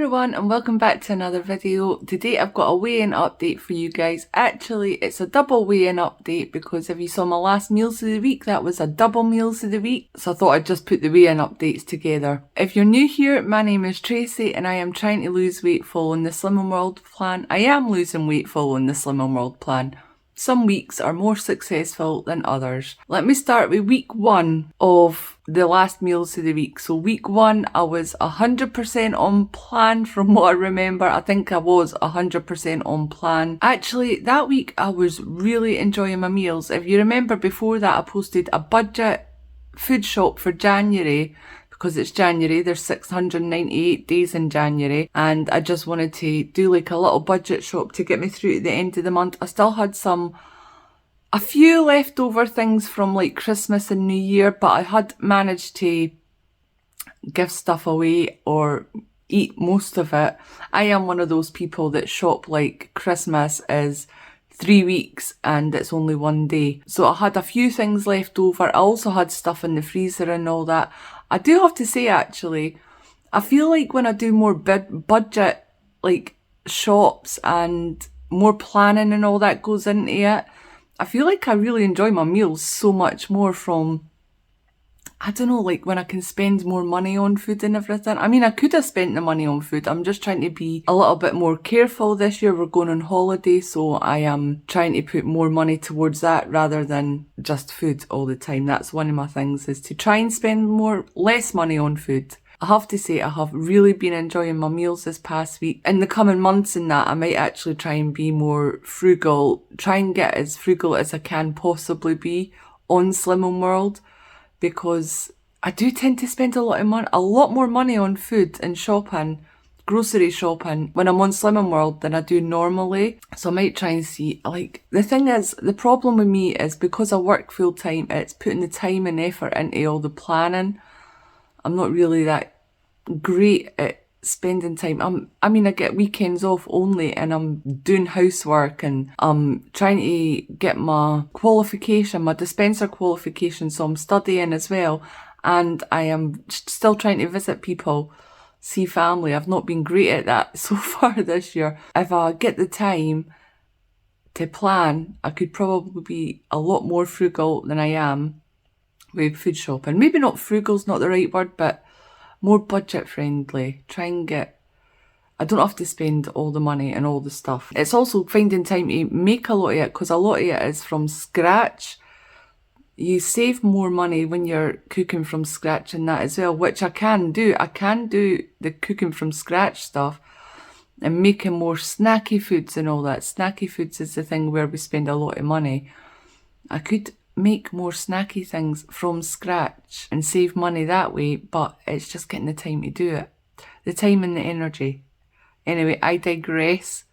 everyone and welcome back to another video. Today I've got a weigh-in update for you guys. Actually, it's a double weigh-in update because if you saw my last meals of the week, that was a double meals of the week. So I thought I'd just put the weigh-in updates together. If you're new here, my name is Tracy and I am trying to lose weight following the Slim & World plan. I am losing weight following the Slim & World plan. Some weeks are more successful than others. Let me start with week 1 of the last meals of the week. So week 1, I was 100% on plan from what I remember. I think I was 100% on plan. Actually, that week I was really enjoying my meals. If you remember before that, I posted a budget food shop for January. Because it's January, there's 698 days in January, and I just wanted to do like a little budget shop to get me through to the end of the month. I still had a few leftover things from like Christmas and New Year, but I had managed to give stuff away or eat most of it. I am one of those people that shop like Christmas is 3 weeks and it's only 1 day. So I had a few things left over. I also had stuff in the freezer and all that. I do have to say actually, I feel like when I do more budget like shops and more planning and all that goes into it, I feel like I really enjoy my meals so much more from, I don't know, like when I can spend more money on food and everything. I mean, I could have spent the money on food. I'm just trying to be a little bit more careful this year. We're going on holiday, so I am trying to put more money towards that rather than just food all the time. That's one of my things, is to try and spend less money on food. I have to say I have really been enjoying my meals this past week. In the coming months and that, I might actually try and be more frugal, try and get as frugal as I can possibly be on Slim & World. Because I do tend to spend a lot more money on food and shopping, grocery shopping, when I'm on Slim & World than I do normally. So I might try and see, like, the thing is, the problem with me is because I work full time, it's putting the time and effort into all the planning. I'm not really that great at spending time. I mean, I get weekends off only and I'm doing housework and I'm trying to get my dispenser qualification, so I'm studying as well, and I am still trying to visit people, see family. I've not been great at that so far this year. If I get the time to plan, I could probably be a lot more frugal than I am with food shopping. Maybe not frugal's not the right word, but more budget friendly. I don't have to spend all the money and all the stuff. It's also finding time to make a lot of it, because a lot of it is from scratch. You save more money when you're cooking from scratch and that as well, which I can do. I can do the cooking from scratch stuff and making more snacky foods and all that. Snacky foods is the thing where we spend a lot of money. I could make more snacky things from scratch and save money that way, but it's just getting the time to do it. The time and the energy. Anyway, I digress.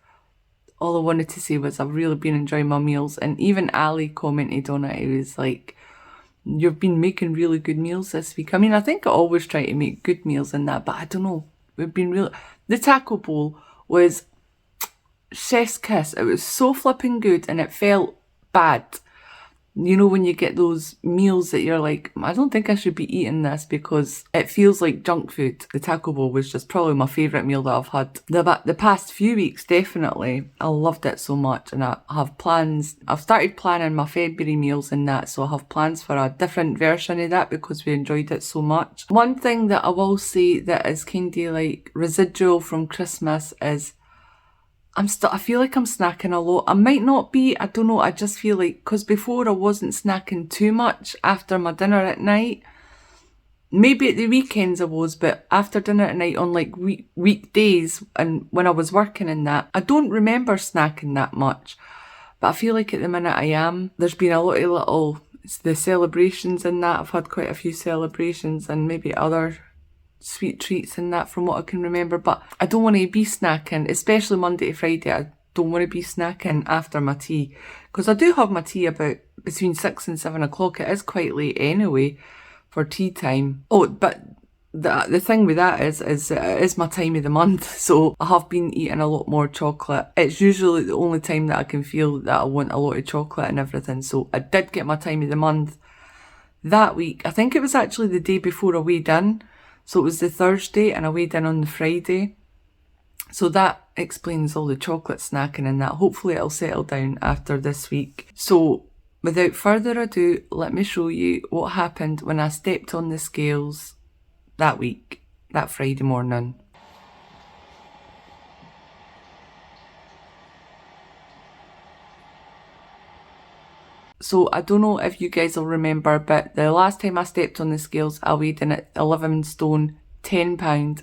All I wanted to say was I've really been enjoying my meals, and even Ali commented on it. He was like, you've been making really good meals this week. I mean, I think I always try to make good meals and that, but I don't know. The taco bowl was chef's kiss. It was so flipping good and it felt bad. You know, when you get those meals that you're like, I don't think I should be eating this because it feels like junk food. The taco bowl was just probably my favourite meal that I've had the past few weeks, definitely. I loved it so much, and I have plans. I've started planning my February meals and that, so I have plans for a different version of that because we enjoyed it so much. One thing that I will say that is kind of like residual from Christmas is I feel like I'm snacking a lot. I might not be, I don't know, I just feel like, because before I wasn't snacking too much after my dinner at night. Maybe at the weekends I was, but after dinner at night on like weekdays and when I was working in that, I don't remember snacking that much. But I feel like at the minute I am. There's been a lot of the celebrations in that. I've had quite a few celebrations and maybe other sweet treats and that from what I can remember, but I don't want to be snacking, especially Monday to Friday. I don't want to be snacking after my tea, because I do have my tea about between 6 and 7 o'clock. It is quite late anyway for tea time. Oh, but the thing with that is it is my time of the month, so I have been eating a lot more chocolate. It's usually the only time that I can feel that I want a lot of chocolate and everything, so I did get my time of the month that week. I think it was actually the day before I weighed in. So it was the Thursday and I weighed in on the Friday. So that explains all the chocolate snacking and that. Hopefully it'll settle down after this week. So without further ado, let me show you what happened when I stepped on the scales that week, that Friday morning. So I don't know if you guys will remember, but the last time I stepped on the scales, I weighed in at 11 stone, 10 pound.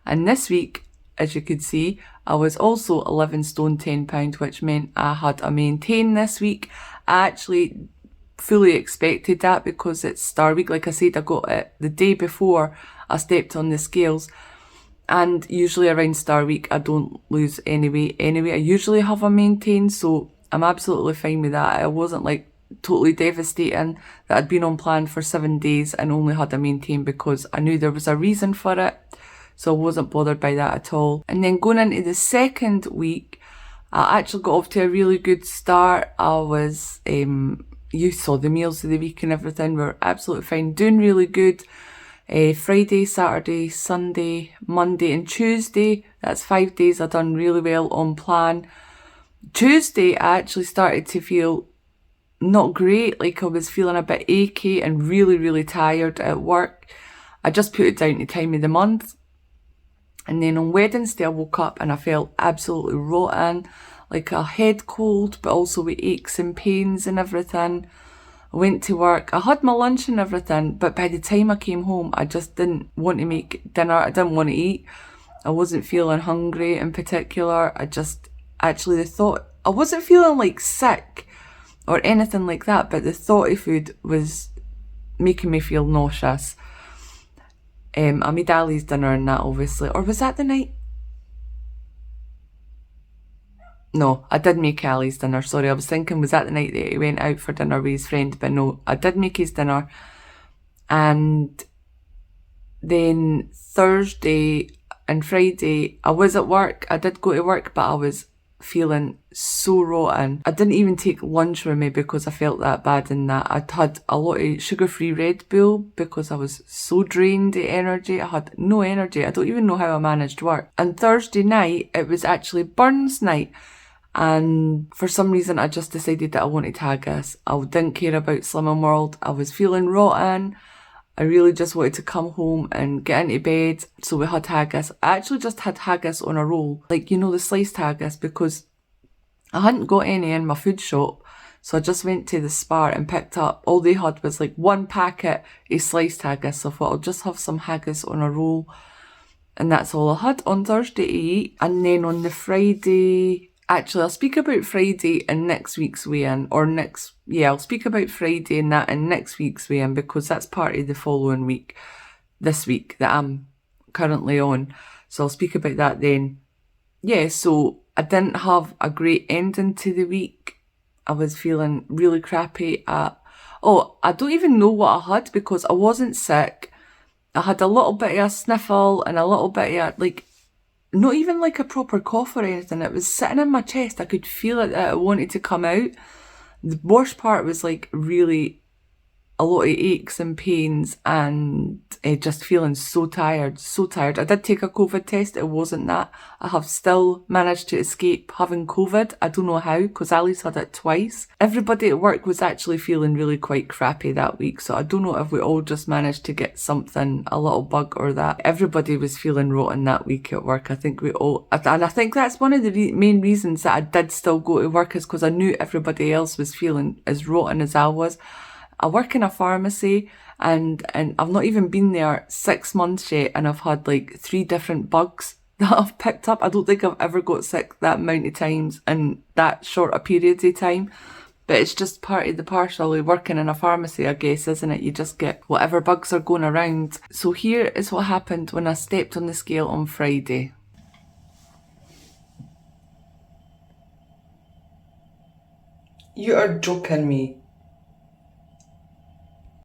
And this week, as you could see, I was also 11 stone, 10 pound, which meant I had a maintain this week. I actually fully expected that because it's Star Week. Like I said, I got it the day before I stepped on the scales. And usually around Star Week, I don't lose any weight anyway. I usually have a maintain, so I'm absolutely fine with that. I wasn't like totally devastating that I'd been on plan for 7 days and only had a maintain because I knew there was a reason for it. So I wasn't bothered by that at all. And then going into the second week, I actually got off to a really good start. I was, you saw the meals of the week and everything were absolutely fine, doing really good. Friday, Saturday, Sunday, Monday and Tuesday, that's 5 days I done really well on plan. Tuesday I actually started to feel not great, like I was feeling a bit achy and really tired at work. I just put it down to time of the month. And then on Wednesday I woke up and I felt absolutely rotten, like a head cold, but also with aches and pains and everything. I went to work, I had my lunch and everything, but by the time I came home, I just didn't want to make dinner. I didn't want to eat. I wasn't feeling hungry in particular. The thought, I wasn't feeling like sick or anything like that, but the thought of food was making me feel nauseous. I made Ali's dinner and that, obviously. Or was that the night? No, I did make Ali's dinner. Sorry, I was thinking, was that the night that he went out for dinner with his friend? But no, I did make his dinner. And then Thursday and Friday, I was at work. I did go to work, but I was feeling so rotten. I didn't even take lunch with me because I felt that bad in that. I'd had a lot of sugar-free Red Bull because I was so drained of energy. I had no energy. I don't even know how I managed work. And Thursday night, it was actually Burns night. And for some reason, I just decided that I wanted haggis. I didn't care about Slimming World. I was feeling rotten. I really just wanted to come home and get into bed. So we had haggis. I actually just had haggis on a roll. Like, you know, the sliced haggis, because I hadn't got any in my food shop. So I just went to the Spar and picked up. All they had was like 1 packet of sliced haggis. So I thought I'll just have some haggis on a roll. And that's all I had on Thursday to eat. And then on the Friday... Actually, I'll speak about Friday and next week's weigh-in, I'll speak about Friday and that in next week's weigh-in because that's part of the following week, this week that I'm currently on. So I'll speak about that then. Yeah, so I didn't have a great ending to the week. I was feeling really crappy. I don't even know what I had because I wasn't sick. I had a little bit of a sniffle and a little bit of not even like a proper cough or anything. It was sitting in my chest. I could feel it that it wanted to come out. The worst part was like really a lot of aches and pains and just feeling so tired. I did take a COVID test. It wasn't that. I have still managed to escape having COVID. I don't know how, because Ali's had it twice. Everybody at work was actually feeling really quite crappy that week. So I don't know if we all just managed to get something, a little bug or that. Everybody was feeling rotten that week at work. I think we all, and I think that's one of the main reasons that I did still go to work is because I knew everybody else was feeling as rotten as I was. I work in a pharmacy and I've not even been there 6 months yet and I've had like 3 different bugs that I've picked up. I don't think I've ever got sick that amount of times in that short a period of time. But it's just part of the parcel of working in a pharmacy, I guess, isn't it? You just get whatever bugs are going around. So here is what happened when I stepped on the scale on Friday. You are joking me.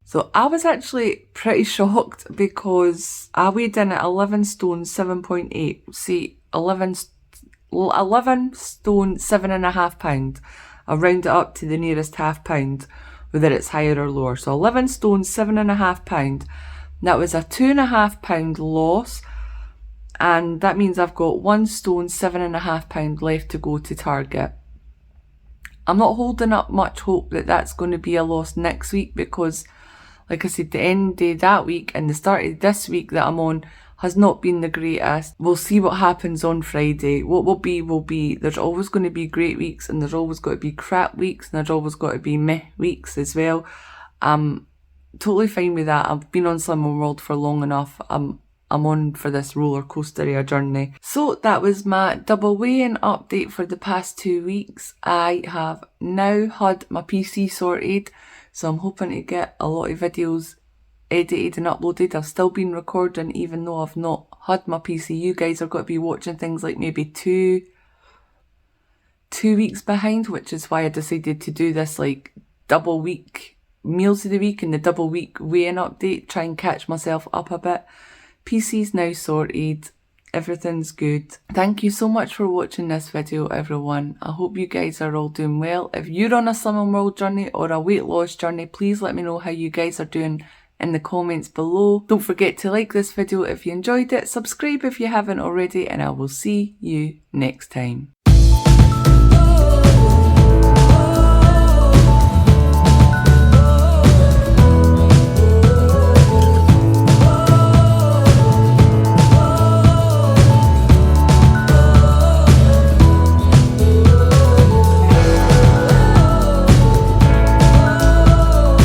So I was actually pretty shocked because I weighed in at 11 stone 7.8. See, 11 stone 7.5 pound. I'll round it up to the nearest half pound, whether it's higher or lower. So 11 stone 7.5 pound. That was a 2.5 pound loss. and that means I've got 1 stone 7.5 pound left to go to Target. I'm not holding up much hope that that's going to be a loss next week, because like I said, the end of that week and the start of this week that I'm on has not been the greatest. We'll see what happens on Friday. What will be will be. There's always going to be great weeks, and there's always got to be crap weeks, and there's always got to be meh weeks as well. I'm totally fine with that. I've been on Slimming World for long enough. I'm on for this roller coaster of a journey. So that was my double weigh-in update for the past 2 weeks. I have now had my PC sorted, so I'm hoping to get a lot of videos edited and uploaded. I've still been recording even though I've not had my PC. You guys are going to be watching things like maybe two weeks behind, which is why I decided to do this like double week meals of the week and the double week weigh-in update, try and catch myself up a bit. PC's now sorted, everything's good. Thank you so much for watching this video, everyone. I hope you guys are all doing well. If you're on a Slimming World journey or a weight loss journey, please let me know how you guys are doing in the comments below. Don't forget to like this video if you enjoyed it, subscribe if you haven't already, and I will see you next time.